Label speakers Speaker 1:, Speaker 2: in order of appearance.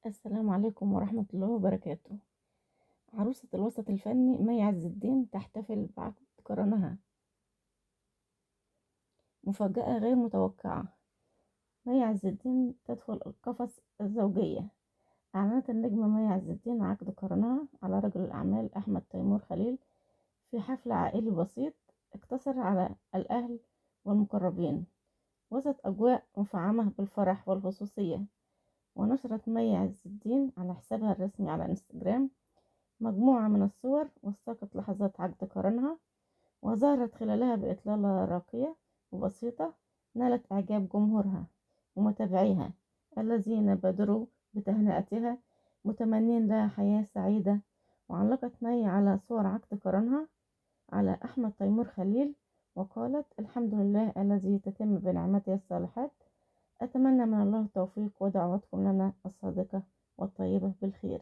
Speaker 1: السلام عليكم ورحمة الله وبركاته. عروسة الوسط الفني مي عز الدين تحتفل بعقد قرنها. مفاجأة غير متوقعة. مي عز الدين تدخل القفص الزوجية. أعلنت النجمة مي عز الدين عقد قرنها على رجل الأعمال أحمد تيمور خليل في حفل عائلي بسيط اقتصر على الأهل والمقربين وسط أجواء مفعمة بالفرح والخصوصية. ونشرت مي عز الدين على حسابها الرسمي على انستجرام مجموعة من الصور وثقت لحظات عقد قرنها، وظهرت خلالها بإطلالة راقية وبسيطة نالت إعجاب جمهورها ومتابعيها الذين بادروا بتهنئتها متمنين لها حياة سعيدة. وعلقت مي على صور عقد قرنها على أحمد تيمور خليل وقالت: الحمد لله الذي تتم بنعمته الصالحات، أتمنى من الله التوفيق ودعواتكم لنا الصادقة والطيبة بالخير.